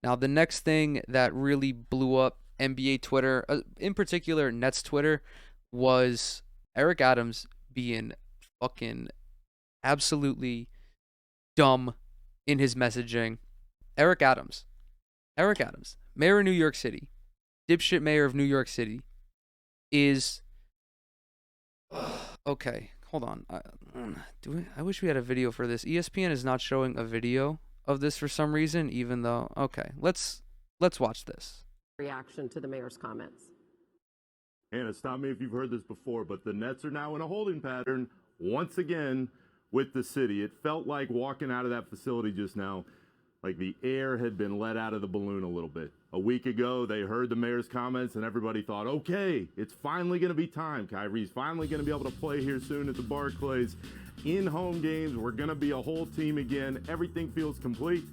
Now, the next thing that really blew up NBA Twitter, in particular Nets Twitter, was Eric Adams being fucking absolutely dumb in his messaging. Eric Adams. Eric Adams, mayor of New York City, dipshit mayor of New York City, is okay. Hold on. I wish we had a video for this. ESPN is not showing a video of this for some reason, even though. Okay, let's watch this. Reaction to the mayor's comments. Hannah, stop me if you've heard this before, but the Nets are now in a holding pattern once again with the city. It felt like walking out of that facility just now, like the air had been let out of the balloon a little bit. A week ago, they heard the mayor's comments and everybody thought, okay, it's finally going to be time. Kyrie's finally going to be able to play here soon at the Barclays. In home games, we're going to be a whole team again. Everything feels complete.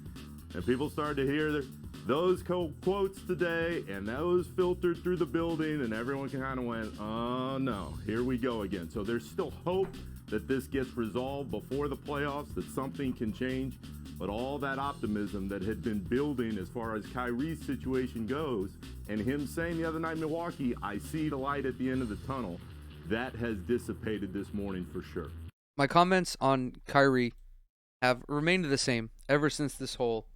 And people started to hear those quotes today, and those filtered through the building, and everyone kind of went, oh no, here we go again. So there's still hope that this gets resolved before the playoffs, that something can change. But all that optimism that had been building as far as Kyrie's situation goes, and him saying the other night in Milwaukee, I see the light at the end of the tunnel, that has dissipated this morning for sure. My comments on Kyrie have remained the same ever since this whole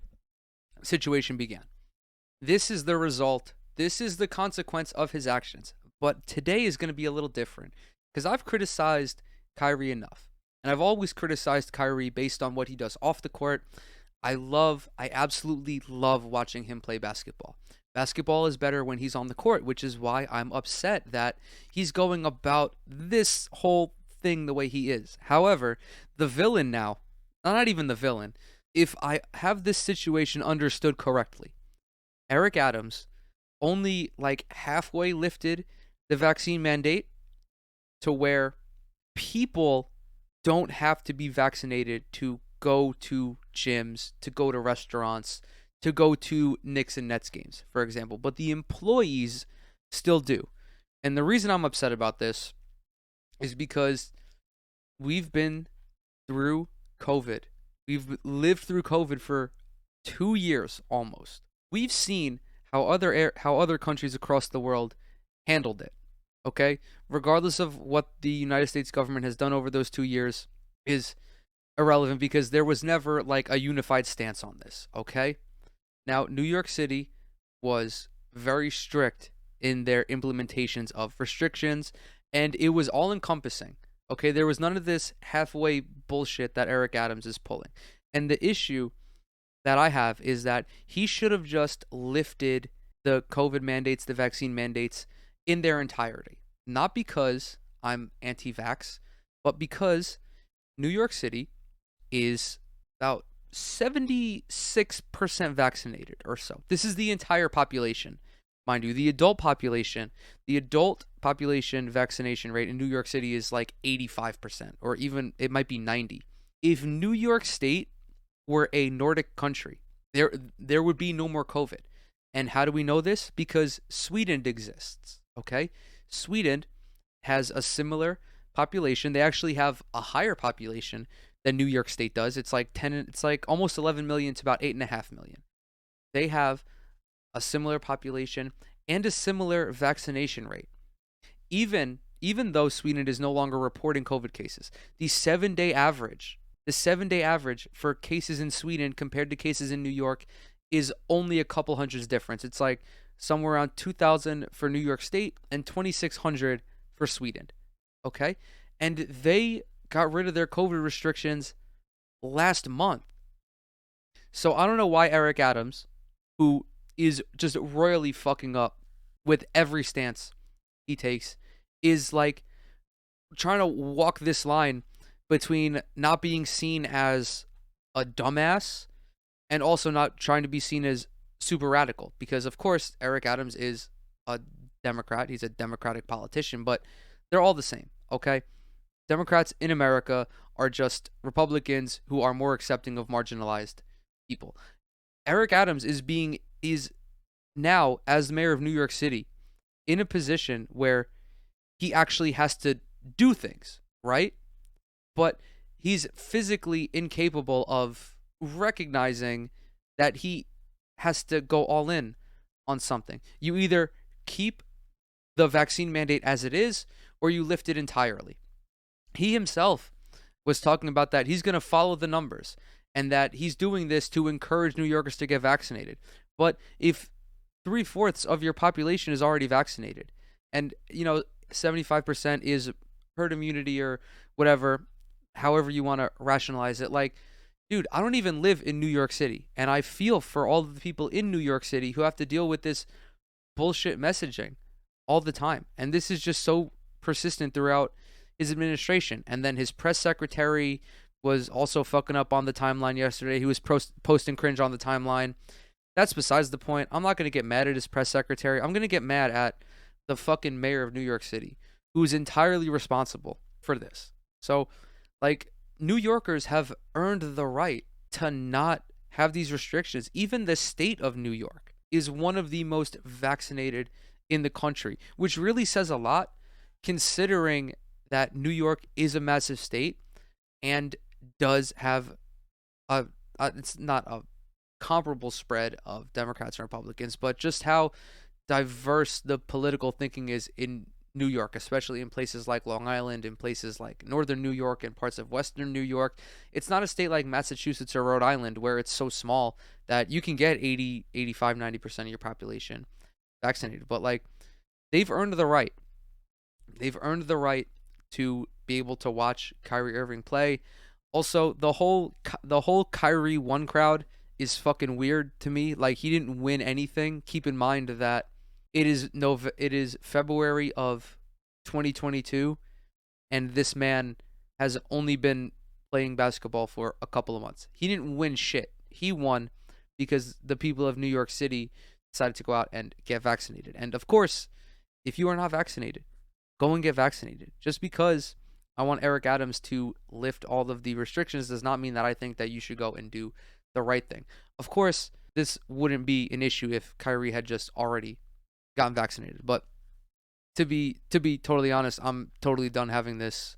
situation began. This is the result. This is the consequence of his actions. But today is going to be a little different because I've criticized Kyrie enough. And I've always criticized Kyrie based on what he does off the court. I absolutely love watching him play basketball. Basketball is better when he's on the court, which is why I'm upset that he's going about this whole thing the way he is. However, the villain now, not even the villain, if I have this situation understood correctly, Eric Adams only like halfway lifted the vaccine mandate to where people don't have to be vaccinated to go to gyms, to go to restaurants, to go to Knicks and Nets games, for example. But the employees still do. And the reason I'm upset about this is because we've been through COVID. We've lived through COVID for 2 years almost. We've seen how other countries across the world handled it. Okay? Regardless of what the United States government has done over those 2 years is irrelevant because there was never like a unified stance on this. Okay? Now, New York City was very strict in their implementations of restrictions, and it was all encompassing. Okay, there was none of this halfway bullshit that Eric Adams is pulling. And the issue that I have is that he should have just lifted the COVID mandates, the vaccine mandates in their entirety. Not because I'm anti-vax, but because New York City is about 76% vaccinated or so. This is the entire population. Mind you, the adult population vaccination rate in New York City is like 85%, or even it might be 90. If New York State were a Nordic country, there would be no more COVID. And how do we know this? Because Sweden exists, okay? Sweden has a similar population. They actually have a higher population than New York State does. It's like almost 11 million to about 8.5 million. They have a similar population and a similar vaccination rate. Even though Sweden is no longer reporting COVID cases, the 7-day average for cases in Sweden compared to cases in New York is only a couple hundreds difference. It's like somewhere around 2,000 for New York State and 2,600 for Sweden. Okay? And they got rid of their COVID restrictions last month. So I don't know why Eric Adams, who is just royally fucking up with every stance he takes, is like trying to walk this line between not being seen as a dumbass and also not trying to be seen as super radical. Because, of course, Eric Adams is a Democrat. He's a Democratic politician, but they're all the same, okay? Democrats in America are just Republicans who are more accepting of marginalized people. Eric Adams is now, as the mayor of New York City, in a position where he actually has to do things, right? But he's physically incapable of recognizing that he has to go all in on something. You either keep the vaccine mandate as it is, or you lift it entirely. He himself was talking about that he's going to follow the numbers and that he's doing this to encourage New Yorkers to get vaccinated. But if 3/4 of your population is already vaccinated, and 75% is herd immunity or whatever, however you want to rationalize it, like, dude, I don't even live in New York City, and I feel for all of the people in New York City who have to deal with this bullshit messaging all the time. And this is just so persistent throughout his administration. And then his press secretary was also fucking up on the timeline yesterday. He was posting cringe on the timeline. That's besides the point. I'm not going to get mad at his press secretary. I'm going to get mad at the fucking mayor of New York City, who's entirely responsible for this. So, like, New Yorkers have earned the right to not have these restrictions. Even the state of New York is one of the most vaccinated in the country, which really says a lot considering that New York is a massive state and does have it's not a comparable spread of Democrats and Republicans, but just how diverse the political thinking is in New York, especially in places like Long Island, in places like Northern New York and parts of Western New York. It's not a state like Massachusetts or Rhode Island where it's so small that you can get 80, 85, 90% of your population vaccinated. But like, they've earned the right. They've earned the right to be able to watch Kyrie Irving play. Also, the whole Kyrie one crowd is fucking weird to me. Like, he didn't win anything. Keep in mind that it is February of 2022, and this man has only been playing basketball for a couple of months. He didn't win shit. He won because the people of New York City decided to go out and get vaccinated. And of course, if you are not vaccinated, go and get vaccinated. Just because I want Eric Adams to lift all of the restrictions does not mean that I think that you should go and do the right thing. Of course, this wouldn't be an issue if Kyrie had just already gotten vaccinated. But to be totally honest, I'm totally done having this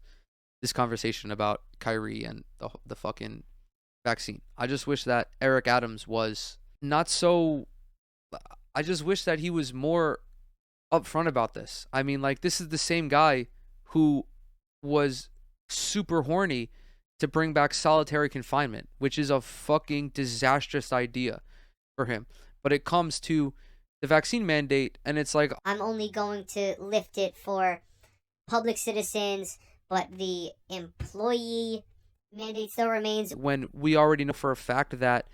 conversation about Kyrie and the fucking vaccine. I just wish that Eric Adams was not so. I just wish that he was more upfront about this. I mean, like, this is the same guy who was super horny to bring back solitary confinement, which is a fucking disastrous idea for him. But it comes to the vaccine mandate, and it's like, I'm only going to lift it for public citizens, but the employee mandate still remains. When we already know for a fact that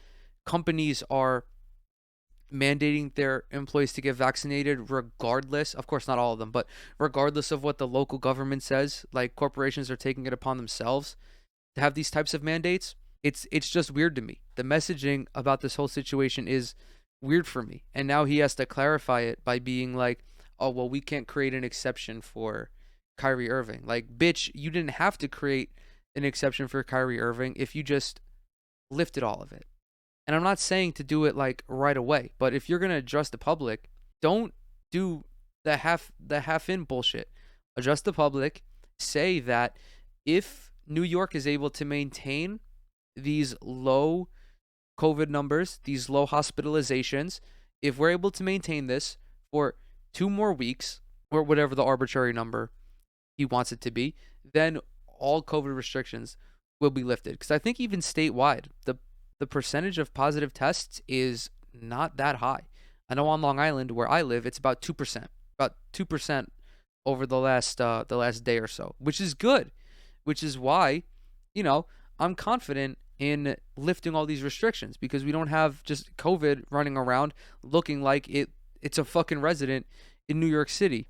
companies are mandating their employees to get vaccinated regardless, of course not all of them, but regardless of what the local government says. Like, corporations are taking it upon themselves to have these types of mandates. It's just weird to me. The messaging about this whole situation is weird for me. And now he has to clarify it by being like, oh, well, we can't create an exception for Kyrie Irving. Like, bitch, you didn't have to create an exception for Kyrie Irving if you just lifted all of it. And I'm not saying to do it like right away, but if you're going to address the public, don't do the half in bullshit. Address the public, say that if New York is able to maintain these low COVID numbers, these low hospitalizations, if we're able to maintain this for 2 more weeks, or whatever the arbitrary number he wants it to be, then all COVID restrictions will be lifted. Because I think even statewide, the percentage of positive tests is not that high. I know on Long Island, where I live, it's about 2%. About 2% over the last day or so, which is good. Which is why, I'm confident in lifting all these restrictions, because we don't have just COVID running around looking like it's a fucking resident in New York City.